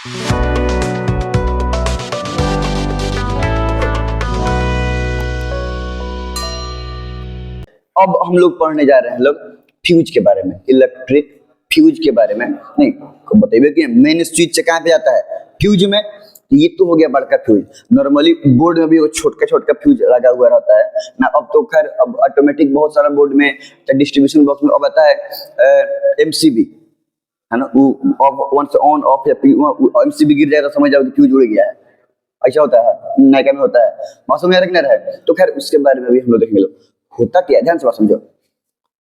अब हम लोग पढ़ने जा रहे हैं लोग फ्यूज के बारे में, इलेक्ट्रिक फ्यूज के बारे में। नहीं बताइए कि मेन स्विच से कहाँ पे जाता है, फ्यूज में। ये तो हो गया बड़का फ्यूज। नॉर्मली बोर्ड में भी वो छोटका छोटका फ्यूज लगा हुआ रहता है ना। अब तो खैर अब ऑटोमेटिक बहुत सारा बोर्ड में डिस्ट्रीब्यूशन बॉक्स में अब आता है एमसीबी, है ना। वो वंस ऑन ऑफ या एमसीबी गिर जाएगा समझ जाओ कि फ्यूज उड़ गया है। ऐसा होता है, नायका में होता है, मौसम में रखना है। तो खैर उसके बारे में भी हम लोग देखेंगे। लोग होता क्या है, ध्यान से बात समझो।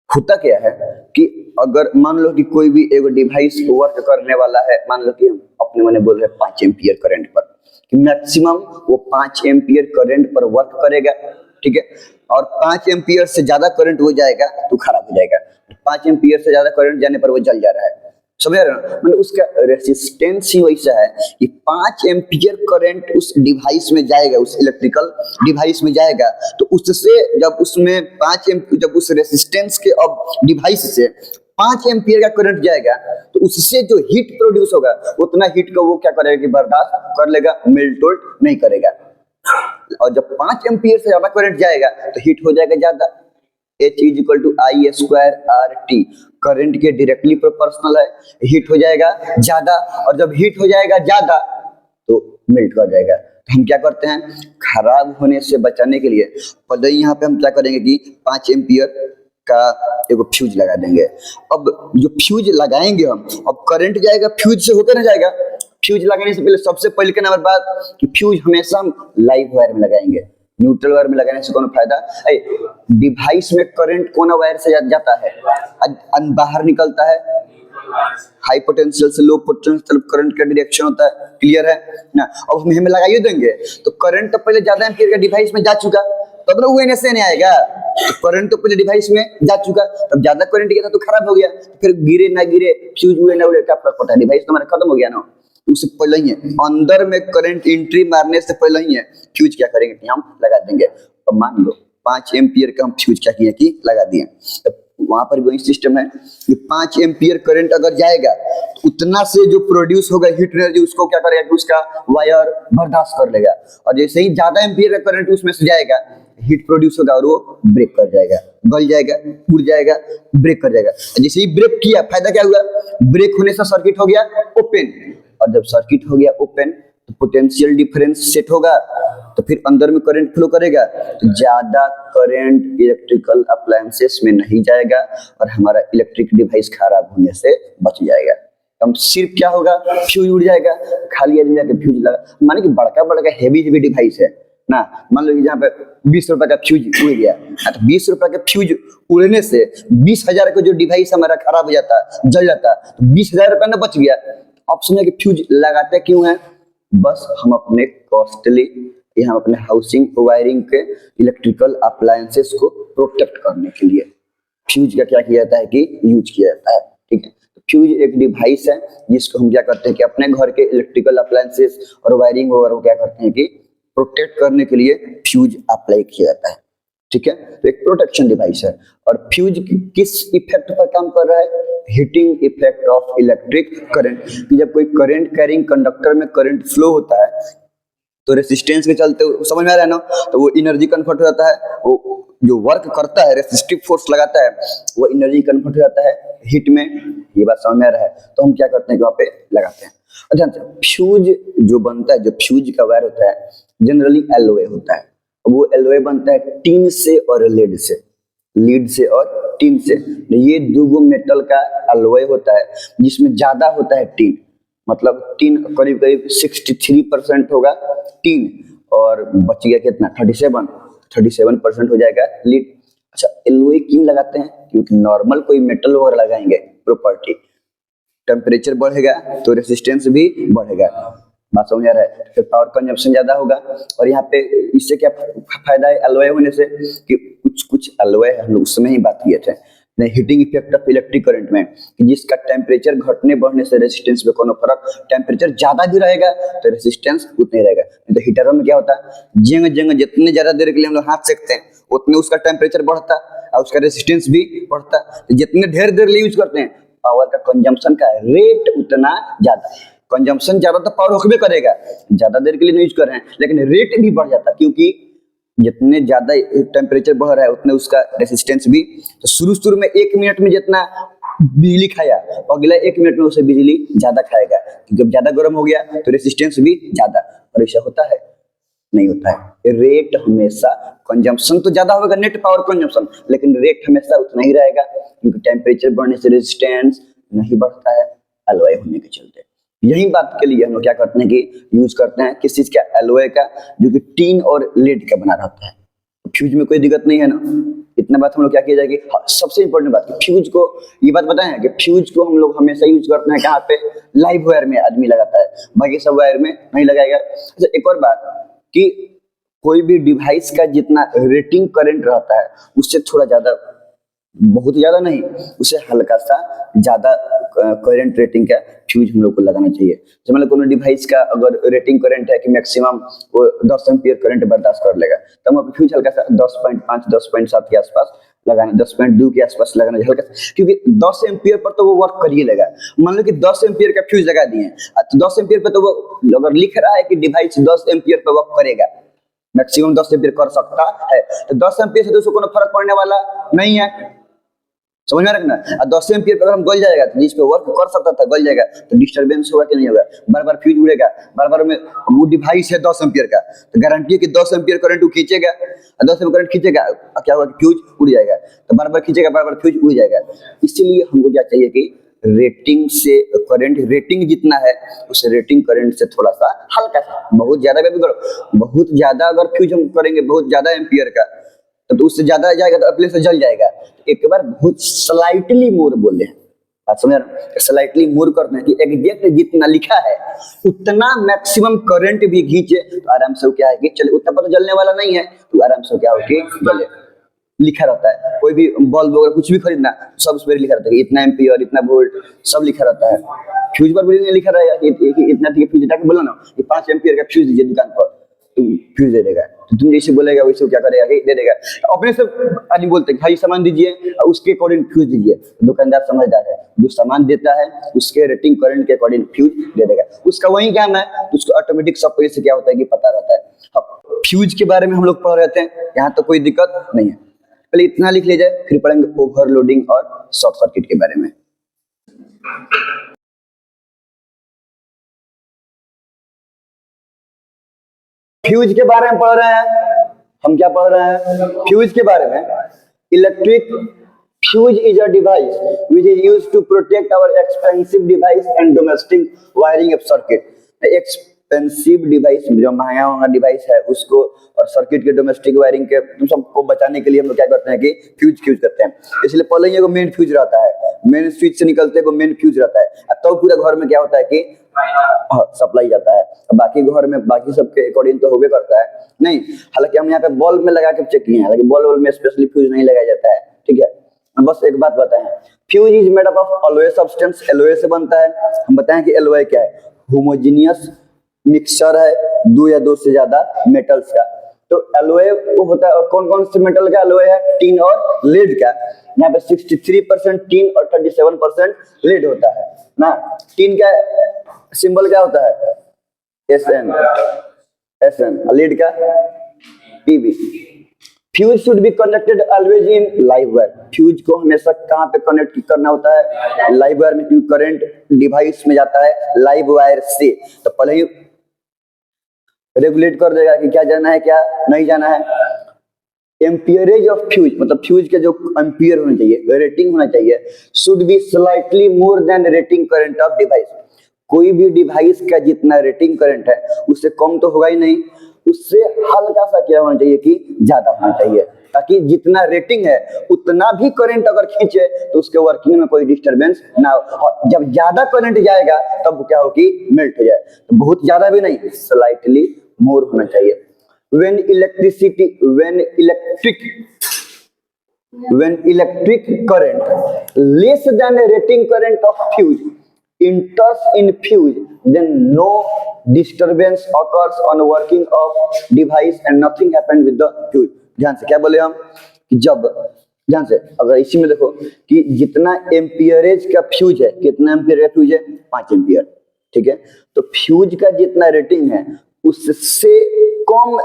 होता क्या है कि अगर मान लो कि कोई भी एक डिवाइस वर्क करने वाला है, मान लो कि हम अपने मन बोल रहे हैं 5 एम्पियर करंट पर, कि मैक्सिमम वो 5 एम्पियर करंट पर वर्क करेगा, ठीक है। और 5 एम्पियर से ज्यादा करंट हो जाएगा तो खराब हो जाएगा। 5 एम्पियर से ज्यादा करंट जाने पर वो जल जा रहा है, समझ रहे हो। मतलब उसका रेसिस्टेंस ही वैसा है कि 5 एम्पियर करंट उस डिवाइस में जाएगा, उस इलेक्ट्रिकल डिवाइस में जाएगा, तो उससे जब उसमें 5 एम्पियर, जब उस रेसिस्टेंस के अब डिवाइस से 5 एम्पियर का करंट जाएगा, तो उससे जो हीट प्रोड्यूस होगा उतना हीट को वो क्या करेगा कि बर्दाश्त कर लेगा, मेल्ट नहीं करेगा। और जब 5 एम्पियर से ज्यादा करंट जाएगा तो हीट हो जाएगा ज्यादा। H = I² RT करंट के डायरेक्टली प्रोपोर्शनल है, हीट हो जाएगा ज्यादा। और जब हीट हो जाएगा ज्यादा तो मेल्ट कर जाएगा। तो हम क्या करते हैं, खराब होने से बचाने के लिए पहले यहाँ पे हम क्या करेंगे कि 5 एम्पियर का एक फ्यूज लगा देंगे। अब जो फ्यूज लगाएंगे हम, अब करंट जाएगा फ्यूज से होकर ना जाएगा। फ्यूज लगाने से पहले सबसे पहले के नंबर बात कि फ्यूज हमेशा हम लाइव वायर में लगाएंगे, न्यूट्रल वायर में लगाने से कोनो फायदा। डिवाइस में करंट कौन वायर से जाता है, बाहर निकलता है, हाई पोटेंशियल से लो पोटेंशियल करंट का डायरेक्शन होता है, क्लियर है ना। अब हम हमें लगाइए देंगे तो करंट तो पहले ज्यादा एम्पियर का डिवाइस में जा चुका, तब ना वो से नहीं आएगा। तो करंट तो पहले डिवाइस में जा चुका, तब ज्यादा करंट गया था तो खराब हो गया। फिर गिरे ना गिरे, फ्यूज उड़े ना उड़े, क्या फर्क पड़ता है, डिवाइस तो हमारा खत्म हो गया ना। उससे पहले ही है, अंदर में करंट एंट्री मारने से पहले ही है फ्यूज क्या करेंगे कि हम लगा देंगे। अब मान लो 5 एम्पियर का हम फ्यूज क्या किए कि लगा दिए। वहां पर वही सिस्टम है कि 5 एम्पियर करंट अगर जाएगा तो उतना से जो प्रोड्यूस होगा हीट एनर्जी उसको क्या करेगा कि उसका वायर बर्दाश्त कर लेगा। और जैसे ही ज्यादा एम्पियर का करंट उसमें से जाएगा, हीट प्रोड्यूस होगा और वो ब्रेक कर जाएगा, गल जाएगा, उड़ जाएगा, ब्रेक कर जाएगा। जैसे ही ब्रेक किया, फायदा क्या हुआ, ब्रेक होने से सर्किट हो गया ओपन। और जब सर्किट हो गया ओपन तो पोटेंशियल डिफरेंस सेट होगा, तो फिर अंदर में करंट फ्लो करेगा, तो ज्यादा करंट इलेक्ट्रिकल अप्लायंसेस में नहीं जाएगा और हमारा इलेक्ट्रिक डिवाइस खराब होने से बच जाएगा। हम सिर्फ क्या होगा, फ्यूज उड़ जाएगा। खाली आदमी जाके फ्यूज लगा, माने कि बड़का बड़का हेवी डिवाइस है ना, मान लो कि जहाँ पे 20 रुपए का फ्यूज उड़ गया, तो 20 रुपए का फ्यूज उड़ने से 20,000 का जो डिवाइस हमारा खराब हो जाता, जल जाता, तो 20,000 रुपए ना बच गया। ऑप्शन है कि फ्यूज लगाते क्यों है, बस हम अपने कॉस्टली या हम अपने हाउसिंग वायरिंग के इलेक्ट्रिकल अप्लायंसेस को प्रोटेक्ट करने के लिए फ्यूज का क्या किया जाता है कि यूज किया जाता है, ठीक है। फ्यूज एक डिवाइस है जिसको हम क्या करते हैं कि अपने घर के इलेक्ट्रिकल अप्लायंसेस और वायरिंग वगैरह क्या करते हैं कि प्रोटेक्ट करने के लिए फ्यूज अप्लाई किया जाता है, ठीक है। तो एक प्रोटेक्शन डिवाइस है। और फ्यूज किस इफेक्ट पर काम कर रहा है, heating effect of electric current. कि जब कोई करंट कैरिंग कंडक्टर में करंट फ्लो होता है तो रेसिस्टेंस के चलते, समझ में आ रहा है ना, तो वो एनर्जी कन्वर्ट हो जाता है, वो जो वर्क करता है, रेसिस्टिव फोर्स लगाता है, वो एनर्जी कन्वर्ट हो जाता है हीट में। ये बात समझ में आ रहा है, तो हम क्या करते हैं कि वहाँ पे लगाते हैं। अच्छा, फ्यूज जो बनता है, जो फ्यूज का वायर होता है जनरली एलओए होता है। वो एलओए बनता है टीन से और लीड से, लीड से और टीन से। ये दो मेटल का एलओए होता है जिसमें ज्यादा होता है टीन, मतलब टीन करीब करीब 63% होगा टीन, और बच गया कितना 37% हो जाएगा लीड। अच्छा, एलओए क्यों लगाते हैं, क्योंकि नॉर्मल कोई मेटल वगैरह लगाएंगे प्रॉपर्टी, टेम्परेचर बढ़ेगा तो रेसिस्टेंस भी बढ़ेगा, बात समझ आ रहा है, फिर पावर कंजम्पशन ज्यादा होगा। और यहाँ पे इससे क्या फायदा है एलओए होने से, कि कुछ एलओए हम लोग उसमें ही बात किए थे heating effect of electric current में, कि जिसका टेम्परेचर घटने बढ़ने से रेसिस्टेंस में कोनो फर्क, टेम्परेचर ज्यादा भी रहेगा तो रेसिस्टेंस उतना ही रहेगा। तो हीटरों में क्या होता है, जंग जितने ज्यादा देर के लिए हम लोग हाथ सेकते हैं उतने उसका टेम्परेचर बढ़ता और उसका रेसिस्टेंस भी बढ़ता। तो जितने ढेर देर यूज करते हैं पावर का कंजम्पशन का रेट उतना ज्यादा। कंजम्पशन ज्यादा तो पावर होबे करेगा, ज्यादा देर के लिए यूज कर रहे हैं, लेकिन रेट भी बढ़ जाता है क्योंकि जितने ज्यादा टेम्परेचर बढ़ रहा है उतने उसका रेसिस्टेंस भी। तो शुरू में 1 मिनट में जितना बिजली खाया, अगला 1 मिनट में उसे बिजली ज्यादा खाएगा, क्योंकि जब ज्यादा गर्म हो गया तो रेसिस्टेंस भी ज्यादा। और ऐसा होता है? नहीं होता है। रेट हमेशा, कंजम्पशन तो ज्यादा होगा नेट पावर कंजम्पशन, लेकिन रेट हमेशा उतना ही रहेगा, क्योंकि टेम्परेचर बढ़ने से रेजिस्टेंस नहीं बढ़ता है एलॉय होने के चलते। यही बात के लिए हम लोग क्या करते हैं कि यूज करते हैं किस चीज का, एलॉय का, जो कि टीन और लेड का बना रहता है। फ्यूज में कोई दिक्कत नहीं है ना। इतना बात हम लोग क्या किया जाए कि सबसे इंपॉर्टेंट बात, फ्यूज को ये बात बताएं कि फ्यूज को हम लोग हमेशा यूज करते हैं कहाँ पे, लाइव वायर में आदमी लगाता है, बाकी सब वायर में नहीं लगाएगा। अच्छा, एक और बात कि कोई भी डिवाइस का जितना रेटिंग करंट रहता है उससे थोड़ा ज्यादा, बहुत ज्यादा नहीं, उसे हल्का सा ज्यादा करंट रेटिंग का फ्यूज हम लोग को लगाना चाहिए। जैसे मतलब कोनो डिवाइस का अगर रेटिंग करंट है कि मैक्सिमम वो 10 एम्पियर करंट बर्दाश्त कर लेगा, तो हम फ्यूज हल्का सा 10.5 10.7 के आसपास लगाना, 10.2 के आसपास लगाना हल्का सा, क्योंकि 10 एम्पियर पर तो वो वर्क कर ही लेगा। मान लो कि 10 एम्पियर का फ्यूज लगा दिए, तो 10 एम्पियर पर तो वो अगर लिख रहा है कि डिवाइस 10 एम्पियर पर वर्क करेगा, मैक्सिमम 10 एम्पियर कर सकता है, तो 10 एम्पियर से तो उसको कोनो फर्क पड़ने वाला नहीं है, समझ में रखना। 10 एम्पियर पर अगर हम गल जाएगा तो जिस पे वर्क कर सकता था गल जाएगा, तो डिस्टरबेंस होगा कि नहीं होगा, बार बार फ्यूज उड़ेगा, बार बार में वो डिवाइस है 10 एम्पियर का, तो गारंटी है कि 10 एम्पियर करंट वो खींचेगा, 10 एम्पियर करंट खींचेगा, क्या होगा कि फ्यूज उड़ जाएगा, तो बार बार खींचेगा, बार बार फ्यूज उड़ जाएगा। इसलिए हमको क्या चाहिए कि रेटिंग से करंट, रेटिंग जितना है उस रेटिंग करंट से थोड़ा सा हल्का सा, बहुत ज्यादा भी करो, बहुत ज्यादा अगर फ्यूज हम करेंगे बहुत ज्यादा एम्पियर का, तो उससे ज्यादा जाएगा तो अपने से जल जाएगा। एक बार बहुत स्लाइटली मोर बोले, बात समझ रहे हैं, स्लाइटली मोर करते हैं कि एग्जैक्ट जितना लिखा है उतना मैक्सिमम करंट भी खींचे, तो आराम से क्या है कि चले, उतना पर तो जलने वाला नहीं है, तो आराम से क्या हो कि जले। लिखा रहता है, कोई भी बल्ब वगैरह कुछ भी खरीदना सब उस पर लिखा रहता है कि इतना एम्पियर, इतना वोल्ट, सब लिखा रहता है। फ्यूज पर भी लिखा रहेगा इतना फ्यूज, जाके बोलो ना कि 5 एम्पियर का फ्यूज दीजिए दुकान पर, तो फ्यूज दे देगा। तो तुम जैसे बोलेगा वैसे क्या करेगा कि दे देगा। अपने से आदमी बोलते हैं भाई सामान दीजिए, उसके अकॉर्डिंग फ्यूज दीजिए, दुकानदार समझदार है, जो सामान देता है उसके रेटिंग करंट के अकॉर्डिंग फ्यूज दे देगा, उसका वही काम है, तो उसको ऑटोमेटिक सब पहले से क्या होता है कि पता रहता है। अब फ्यूज के बारे में हम लोग पढ़ रहे थे, यहाँ तो कोई दिक्कत नहीं है, पहले इतना लिख लीजिए, फिर पढ़ेंगे ओवरलोडिंग और शॉर्ट सर्किट के बारे में। फ्यूज के बारे में पढ़ रहे हैं हम, क्या पढ़ रहे हैं फ्यूज के बारे में। Electric fuse is a device which is used to protect our expensive device and domestic wiring of circuit. Expensive device जो महंगा डिवाइस है उसको, और सर्किट के डोमेस्टिक वायरिंग के तुम सबको बचाने के लिए हम लोग क्या करते हैं कि फ्यूज यूज करते हैं। इसलिए पहले ही एगो मेन फ्यूज रहता है, मेन स्विच से निकलते एगो मेन फ्यूज रहता है, तब तो पूरा घर में क्या होता है कि सप्लाई जाता है। बाकी घर में बाकी सबके अकॉर्डिंग तो होबे करता है नहीं, हालांकि हम यहाँ पे बल्ब में लगा के चेक किए हैं, हालांकि बल्ब में स्पेशली फ्यूज नहीं लगाया जाता है, ठीक है। बस एक बात बताएं, fuse is made up of alloy substance, alloy से बनता है। हम बताएं कि एलॉय क्या है, होमोजेनियस मिक्सचर है दो या दो से ज्यादा मेटल्स का। तो एलॉय वो होता है, और कौन कौन से मेटल का एलॉय है, टीन और लेड का। यहाँ पे 63% टीन और 37% लेड होता है ना। टीन का सिंबल क्या होता है, SN, लीड का PB। Fuse should be connected always in live wire. Fuse को हमेशा कहाँ पे कनेक्ट करना होता है, लाइव वायर में, क्योंकि करंट डिवाइस में जाता है लाइव वायर से, तो पहले ही रेगुलेट कर देगा कि क्या जाना है क्या नहीं जाना है। एम्पियरेज ऑफ फ्यूज, मतलब फ्यूज के जो एम्पियर होना चाहिए, रेटिंग होना चाहिए, should be slightly more than rating current of device. कोई भी डिवाइस का जितना रेटिंग करंट है उससे कम तो होगा ही नहीं, उससे हल्का सा क्या होना चाहिए कि ज्यादा होना चाहिए, ताकि जितना रेटिंग है उतना भी करंट अगर खींचे तो उसके वर्किंग में कोई डिस्टरबेंस ना हो। जब ज्यादा करंट जाएगा तब क्या हो कि मेल्ट हो जाए, तो बहुत ज्यादा भी नहीं, स्लाइटली मोर होना चाहिए। when electric current less than a rating current of fuse enters in fuse, then no disturbance occurs on working of device and nothing happen with the fuse। ध्यान से क्या बोले हम कि जब, ध्यान से अगर इसी में देखो कि जितना एम्पियरेज का फ्यूज है, कितना एम्पियर का फ्यूज है, 5 एम्पियर, ठीक है। तो फ्यूज का जितना रेटिंग है उससे कम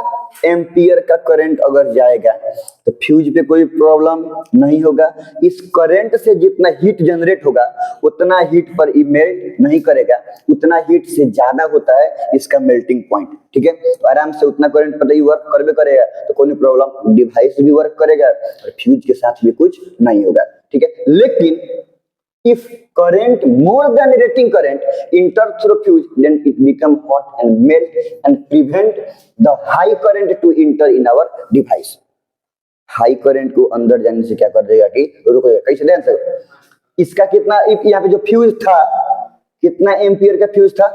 एम्पियर का करंट अगर जाएगा तो फ्यूज पे कोई प्रॉब्लम नहीं होगा। इस करंट से जितना हीट जनरेट होगा उतना हीट पर ये मेल्ट नहीं करेगा, उतना हीट से ज्यादा होता है इसका मेल्टिंग पॉइंट, ठीक है। तो आराम से उतना करंट पर ही वर्क करबे करेगा, तो कोई प्रॉब्लम, डिवाइस भी वर्क करेगा और फ्यूज के साथ भी कुछ नहीं होगा, ठीक है। लेकिन if current more than rating current enter through fuse, then it become hot and melt and prevent the high current to enter in our device. High current को अंदर जाने से क्या कर देगा कि रुक जाएगा। कैसे ध्यान से, इसका कितना, यहाँ पे जो फ्यूज था कितना एम्पियर का फ्यूज था,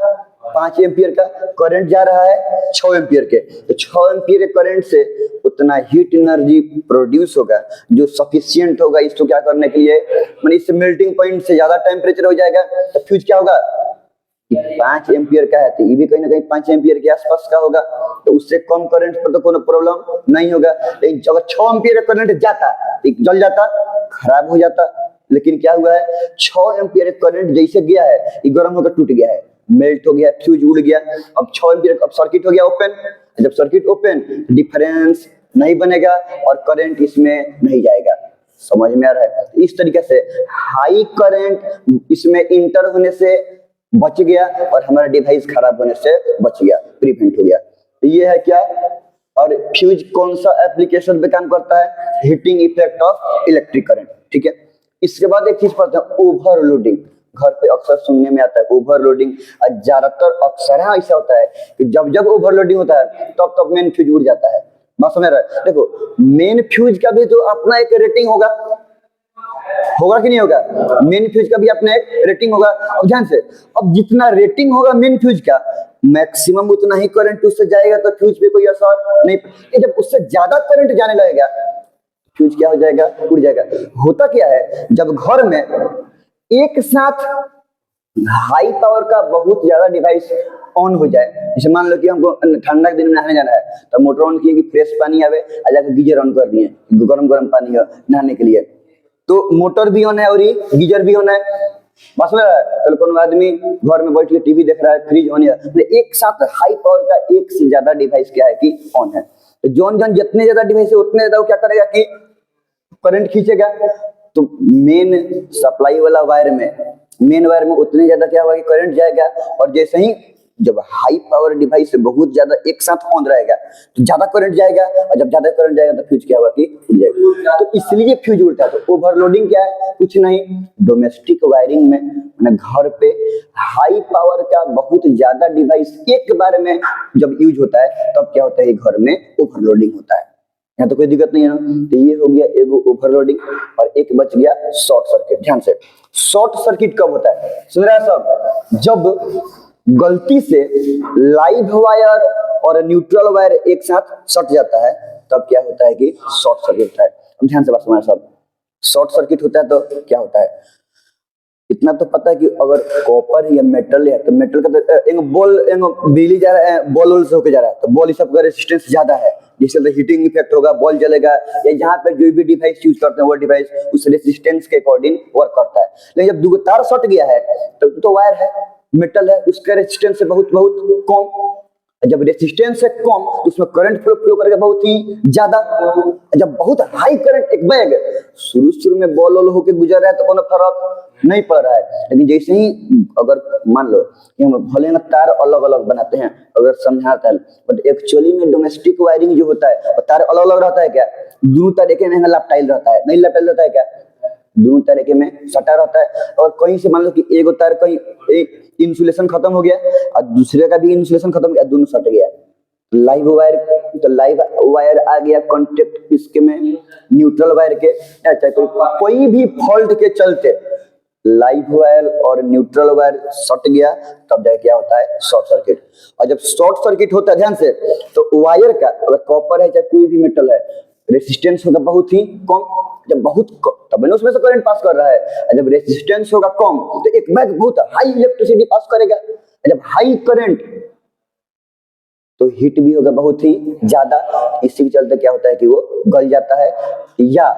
5 एम्पियर का, करंट जा रहा है 6 एम्पियर के, तो 6 एम्पियर के करंट से उतना हीट एनर्जी प्रोड्यूस होगा जो सफिशिएंट होगा इसको क्या करने के लिए, मतलब इस मेल्टिंग पॉइंट से ज्यादा टेम्परेचर हो जाएगा तो फ्यूज क्या होगा, 5 एम्पियर का है तो ये भी कहीं ना कहीं 5 एम्पियर के आसपास का होगा, तो उससे कम करंट पर तो कोई प्रॉब्लम नहीं होगा। लेकिन अगर 6 एम्पियर का करंट जाता तो जल जाता, खराब हो जाता। लेकिन क्या हुआ है, 6 एम्पियर करंट जैसे गया है ये गर्म होकर टूट गया है, मेल्ट हो गया, फ्यूज उड़ गया। अब 6 एम्पियर, अब सर्किट हो गया ओपन, जब सर्किट ओपन डिफरेंस नहीं बनेगा और करंट इसमें नहीं जाएगा। समझ में आ रहा है? इस तरीके से हाई करंट इसमें इंटर होने से बच गया और हमारा डिवाइस खराब होने से बच गया, प्रिवेंट हो गया। तो ये है क्या, और फ्यूज कौन सा एप्लीकेशन पे काम करता है, heating effect of electric current, ठीक है। इसके बाद एक चीज पढ़ते हैं, ओवरलोडिंग। घर पे अक्सर सुनने में आता है ओवरलोडिंग, और ज्यादातर अक्सर ऐसा होता है कि जब जब ओवरलोडिंग होता है तब तब मेन फ्यूज उड़ जाता है। बात समझ रहा है? देखो मेन फ्यूज का भी तो अपना एक रेटिंग होगा, होगा कि नहीं होगा, मेन फ्यूज का भी अपना एक रेटिंग होगा। अब ध्यान से, अब जितना रेटिंग होगा मेन फ्यूज का मैक्सिमम उतना ही करंट उससे जाएगा, तो फ्यूज पे कोई असर नहीं। जब उससे ज्यादा करंट जाने लगेगा फ्यूज क्या हो जाएगा, उड़ जाएगा। होता क्या है, जब घर में एक साथ हाई पावर का बहुत ज्यादा डिवाइस ऑन हो जाए, जैसे मान लो कि हमको ठंडा के दिन में नहाने जाना है तो मोटर ऑन किए कि फ्रेश पानी आवे, और जाकर गीजर ऑन कर दिए, गरम गरम पानी हो नहाने के लिए, तो मोटर भी ऑन है और ये गीजर भी ऑन है। बस में तो कोनो आदमी घर में बैठ के टीवी देख रहा है, फ्रिज ऑन है, तो एक साथ हाई पावर का एक से ज्यादा डिवाइस क्या है कि ऑन है। तो जौन जौन जितने ज्यादा डिवाइस है उतने ज्यादा क्या करेगा कि करंट खींचेगा। तो मेन सप्लाई वाला वायर में, मेन वायर में उतने ज्यादा क्या होगा कि करंट जाएगा, और जैसे ही जब हाई पावर डिवाइस बहुत ज्यादा एक साथ ऑन रहेगा तो ज्यादा करंट जाएगा, और जब ज्यादा करंट जाएगा तो फ्यूज क्या होगा कि उड़ जाएगा। तो इसलिए फ्यूज उड़ता है। तो ओवरलोडिंग क्या है, कुछ नहीं, डोमेस्टिक वायरिंग में मैंने घर पे हाई पावर का बहुत ज्यादा डिवाइस एक बार में जब यूज होता है तब क्या होता है, घर में ओवरलोडिंग होता है। यहाँ तो कोई दिक्कत नहीं है ना। तो ये हो गया एगो ओवरलोडिंग, और एक बच गया शॉर्ट सर्किट। ध्यान से, शॉर्ट सर्किट कब होता है, सुन रहे हैं सब, जब गलती से लाइव वायर और न्यूट्रल वायर एक साथ सट जाता है तब क्या होता है कि शॉर्ट सर्किट होता है। ध्यान से बात सुना सब, शॉर्ट सर्किट होता है तो क्या होता है, इतना तो पता है कि अगर कॉपर या मेटल है तो मेटल का तो एक बॉल, एक बिजली जा रहा है, बॉल से होकर जा रहा है, तो बॉल इस सब का रेजिस्टेंस ज्यादा है, जिससे तो हीटिंग इफेक्ट होगा, बॉल जलेगा। या जहाँ पे जो भी डिवाइस यूज करते हैं वो डिवाइस उस रेजिस्टेंस के अकॉर्डिंग वर्क करता है। लेकिन जब दो तार सट गया है तो वायर है, मेटल है, उसका रेजिस्टेंस से बहुत बहुत कम। जब रेजिस्टेंस है कम तो उसमें करंट फ्लो करेगा बहुत ही ज्यादा। जब बहुत हाई करंट एक बैग शुरू में बॉल होकर गुजर रहा है तो कोनो फर्क नहीं पड़ रहा है। लेकिन जैसे ही अगर मान लो कि हम भले ना तार अलग अलग बनाते हैं, अगर समझाता है, बट एक्चुअली में डोमेस्टिक वायरिंग जो होता है और तार अलग अलग रहता है क्या, दोनों तरीके में लपटाइल रहता है, नहीं लपटाइल रहता है क्या, दोनों तरीके में सटा रहता है। और कहीं से मान लो कि एगो तार कहीं एक इंसुलेशन खत्म हो गया और दूसरे का भी इंसुलेशन खत्म हो गया, दोनों सट गया, लाइव वायर, तो लाइव वायर आ गया कांटेक्ट इसके में न्यूट्रल वायर के। अच्छा, कोई भी फॉल्ट के चलते लाइव वायर और न्यूट्रल वायर सट गया तब जाके क्या होता है, शॉर्ट सर्किट। और जब शॉर्ट सर्किट होता है, ध्यान से, तो वायर का अगर कॉपर है चाहे कोई भी मेटल है, रेजिस्टेंस होगा बहुत ही कम। जब बहुत तब उसमें से करंट पास कर रहा है, जब रेजिस्टेंस होगा कम तो एक बैग बहुत हाई इलेक्ट्रिसिटी पास करेगा। जब हाई करंट तो हीट भी होगा बहुत ही ज्यादा, इसी के चलते क्या होता है कि वो गल जाता है, या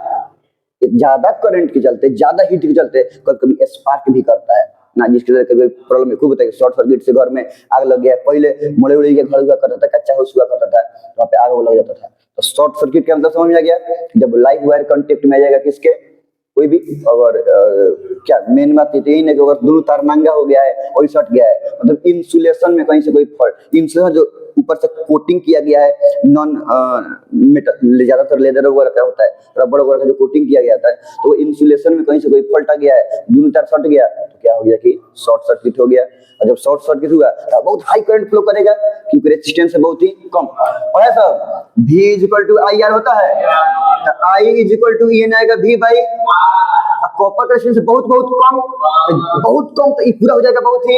ज्यादा करंट के चलते, ज्यादा हीट के चलते कभी कभी स्पार्क भी करता है। ना, जिसके वजह से कोई प्रॉब्लम है, खूब बताइए। शॉर्ट सर्किट से घर में आग लग गया, पहले मोड़े उड़ी के घर हुआ करता था, कच्चा हाउस हुआ करता था, वहाँ पे आग लग जाता था। तो शॉर्ट सर्किट का मतलब समझ में आ गया, जब लाइव वायर कांटेक्ट में आ जाएगा किसके, कोई भी, अगर क्या मेन बात यही है कि अगर दोनों तार नंगा हो गया है और सट गया है, मतलब इंसुलेशन में कहीं से कोई फॉल्ट, इंसुलेशन जो ऊपर से कोटिंग किया गया है नॉन मेटल, ज्यादातर लेदर वगैरह का होता है, रबड़ वगैरह का जो कोटिंग किया गया था, तो वो इंसुलेशन में कहीं से कोई फॉल्ट आ गया है, दोनों तार सट गया, तो क्या हो गया कि शॉर्ट सर्किट हो गया। और जब शॉर्ट सर्किट हुआ तो बहुत हाई करंट फ्लो करेगा, क्योंकि रेजिस्टेंस है बहुत ही कम। और ऐसा V equal to I R होता है, तो I इक्वल टू EN आएगा V बाई, कॉपर का रेजिस्टेंस बहुत बहुत कम, बहुत कम, तो ये पूरा हो जाएगा बहुत ही,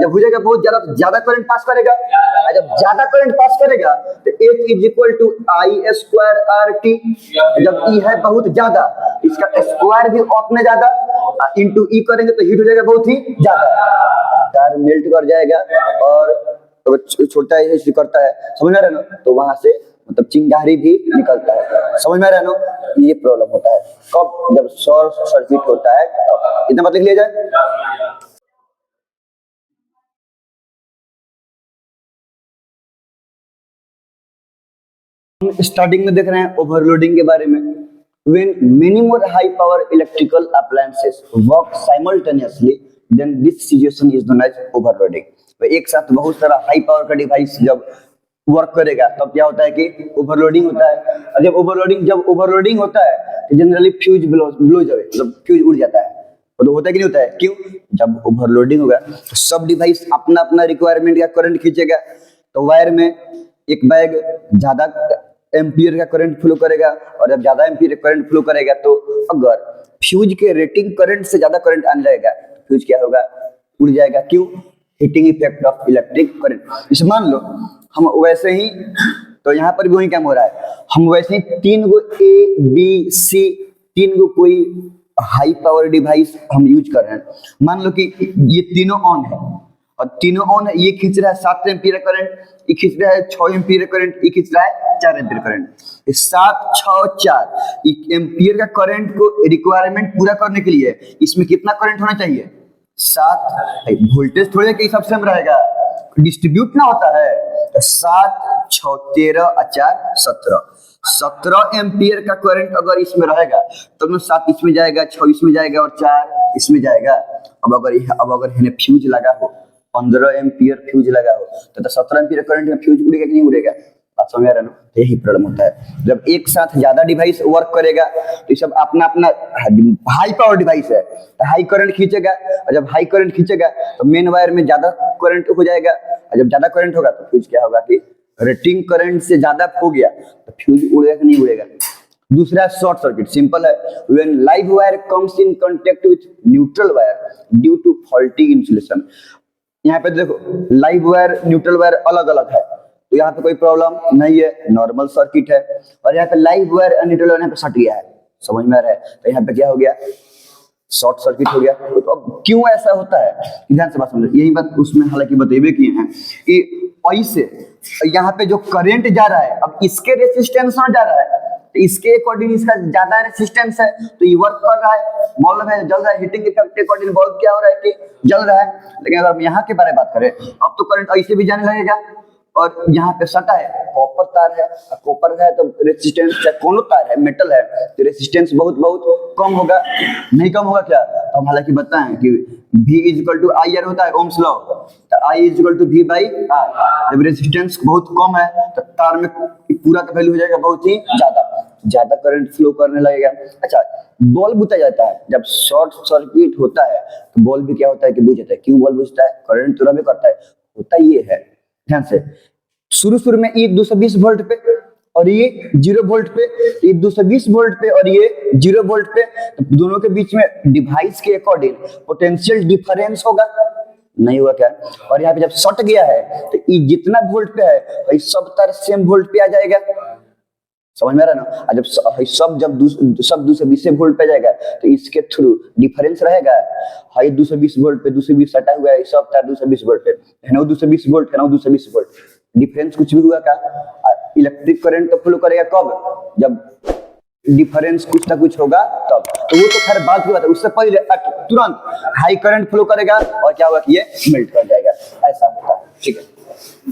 जब हो जाएगा बहुत ज्यादा, तो ज्यादा करंट पास करेगा, और जब ज्यादा करंट पास करेगा तो H is equal to I square R T. जब E है बहुत ज्यादा, इसका स्क्वायर भी अपने ज्यादा, इंटू E करेंगे तो हीट हो जाएगा बहुत ही ज्यादा, तार मेल्ट कर जाएगा, और अगर छोटा है करता है, समझ में आ रहा है ना, तो वहां से मतलब चिंगारी भी निकलता है, समझ में आ रहा है ना। ये प्रॉब्लम होता है कब, जब शॉर्ट सर्किट होता है, इतना मत लिख लिया जाए। हम स्टार्टिंग में देख रहे हैं ओवरलोडिंग के बारे में। When many more high power electrical appliances work simultaneously, then this situation is known as overloading। तो एक साथ बहुत सारा हाई पावर का डिवाइस जब वर्क करेगा तब तो क्या होता है कि ओवरलोडिंग होता है। और जब ओवरलोडिंग होता है तो जनरली फ्यूज ब्लो जाए, मतलब फ्यूज उड़ जाता है। तो होता है कि नहीं होता है, क्यों? जब ओवरलोडिंग होगा तो सब डिवाइस अपना अपना रिक्वायरमेंट का करंट खींचेगा, तो वायर में एक बैग ज्यादा एम्पियर का करंट फ्लो करेगा, और जब ज्यादा एम्पियर करंट फ्लो करेगा तो अगर फ्यूज के रेटिंग करंट से ज्यादा करंट आने लगेगा तो फ्यूज क्या होगा, उड़ जाएगा। क्यों? Heating effect of electric current. इसे मान लो हम वैसे ही, तो यहाँ पर भी वही काम हो रहा है, हम वैसे ही 3 गो ABC 3 गो कोई हाई पावर डिवाइस हम यूज कर रहे हैं। मान लो कि ये तीनों ऑन है, और तीनों ऑन है, ये खींच रहा है 7 एम्पीयर करंट, ये खींच रहा है 6 एम्पीयर करंट, ये खींच रहा है 4 एम्पीयर करंट। 7 6 4 एम्पीयर का करंट को रिक्वायरमेंट पूरा करने के लिए इसमें कितना करंट होना चाहिए? 7। वोल्टेज थोड़े के हिसाब से हम रहेगा, डिस्ट्रीब्यूट ना होता है, तो 7 6 13 और 4 17 एम्पीयर का करंट अगर इसमें रहेगा तो 7 इसमें जाएगा, 6 इसमें जाएगा और 4 इसमें जाएगा। अब अगर इन्हें फ्यूज लगा हो, 15 एम्पीयर फ्यूज लगा हो, तो 17 एम्पीयर करंट में फ्यूज उड़ेगा कि नहीं उड़ेगा? बात समझ आ रहा है ना? यही प्रॉब्लम होता है, जब एक साथ ज्यादा डिवाइस वर्क करेगा तो ये सब अपना अपना हाई पावर डिवाइस है, हाई करंट खींचेगा, और जब हाई करंट खींचेगा तो मेन वायर में ज्यादा करंट हो जाएगा, और जब ज्यादा करंट होगा तो फ्यूज क्या होगा कि रेटिंग करंट से ज्यादा हो गया तो फ्यूज उड़ेगा कि नहीं उड़ेगा? दूसरा शॉर्ट सर्किट, सिंपल है। When live wire comes in contact with neutral wire due to faulty insulation. यहाँ पे देखो लाइव वायर न्यूट्रल वायर अलग अलग है, तो यहाँ पे कोई प्रॉब्लम नहीं है, नॉर्मल सर्किट है। और यहाँ पे लाइव वायर और न्यूट्रल वायर यहाँ पे सट गया है, समझ में आ रहा है? तो यहाँ पे क्या हो गया? शॉर्ट सर्किट हो गया। तो अब क्यों ऐसा होता है, ध्यान से बात समझो। यही बात उसमें हालांकि बतेबे किए हैं कि ऐसे यहाँ पे जो करंट जा रहा है, अब इसके रेसिस्टेंस में जा रहा है, तो इसके अकॉर्डिंग इसका ज्यादा रेसिस्टेंस है, तो ये वर्क कर रहा है, बल्ब है जल रहा है, हीटिंग इफेक्ट के अकॉर्डिंग बल्ब क्या हो रहा है कि जल रहा है। लेकिन अगर हम यहाँ के बारे में बात करें, अब तो करंट ऐसे भी जाने लगेगा, और यहाँ पे सटा है, कॉपर तार है, कॉपर है तो रेसिस्टेंस, चाहे कोनो तार है, मेटल है, तो रेसिस्टेंस बहुत बहुत कम होगा, नहीं कम होगा क्या? तो हम हालांकि बताएं कि V equal to I R होता है, ओम्स लॉ, तो I equal to V by R. जब रेसिस्टेंस बहुत कम है तो तार में पूरा का वैल्यू हो जाएगा बहुत ही ज्यादा करंट फ्लो करने लगेगा। अच्छा, बल्ब बुझा जाता है, जब शॉर्ट सर्किट होता है तो बल्ब भी क्या होता है कि बुझ जाता है। क्यों बल्ब बुझता है? करंट तो रबे करता है, होता ये है, ध्यान से। शुरू में ये 220 वोल्ट पे और ये 0 वोल्ट पे, ये 220 वोल्ट पे और ये 0 वोल्ट पे, तो दोनों के बीच में डिवाइस के अकॉर्डिंग पोटेंशियल डिफरेंस होगा, नहीं हुआ क्या? और यहाँ पे जब शॉर्ट गया है तो ये जितना वोल्ट पे है ये सब तार सेम वोल्ट पे आ जाएगा, समझ में आ रहा है ना? जब सब 220 वोल्ट पे जाएगा तो इसके थ्रू डिफरेंस रहेगा। हाई 220 वोल्ट पे 220 सटा हुआ है, सब तार 220 वोल्ट पे है ना, 220 वोल्ट है ना, 220 वोल्ट डिफरेंस कुछ भी हुआ का इलेक्ट्रिक करंट तो फ्लो करेगा कब? जब डिफरेंस कुछ ना कुछ होगा तब, तो वो तो खैर बात की बात है। उससे पहले तुरंत हाई करंट फ्लो करेगा और क्या होगा कि ये मेल्ट कर जाएगा, ऐसा होता है। ठीक है।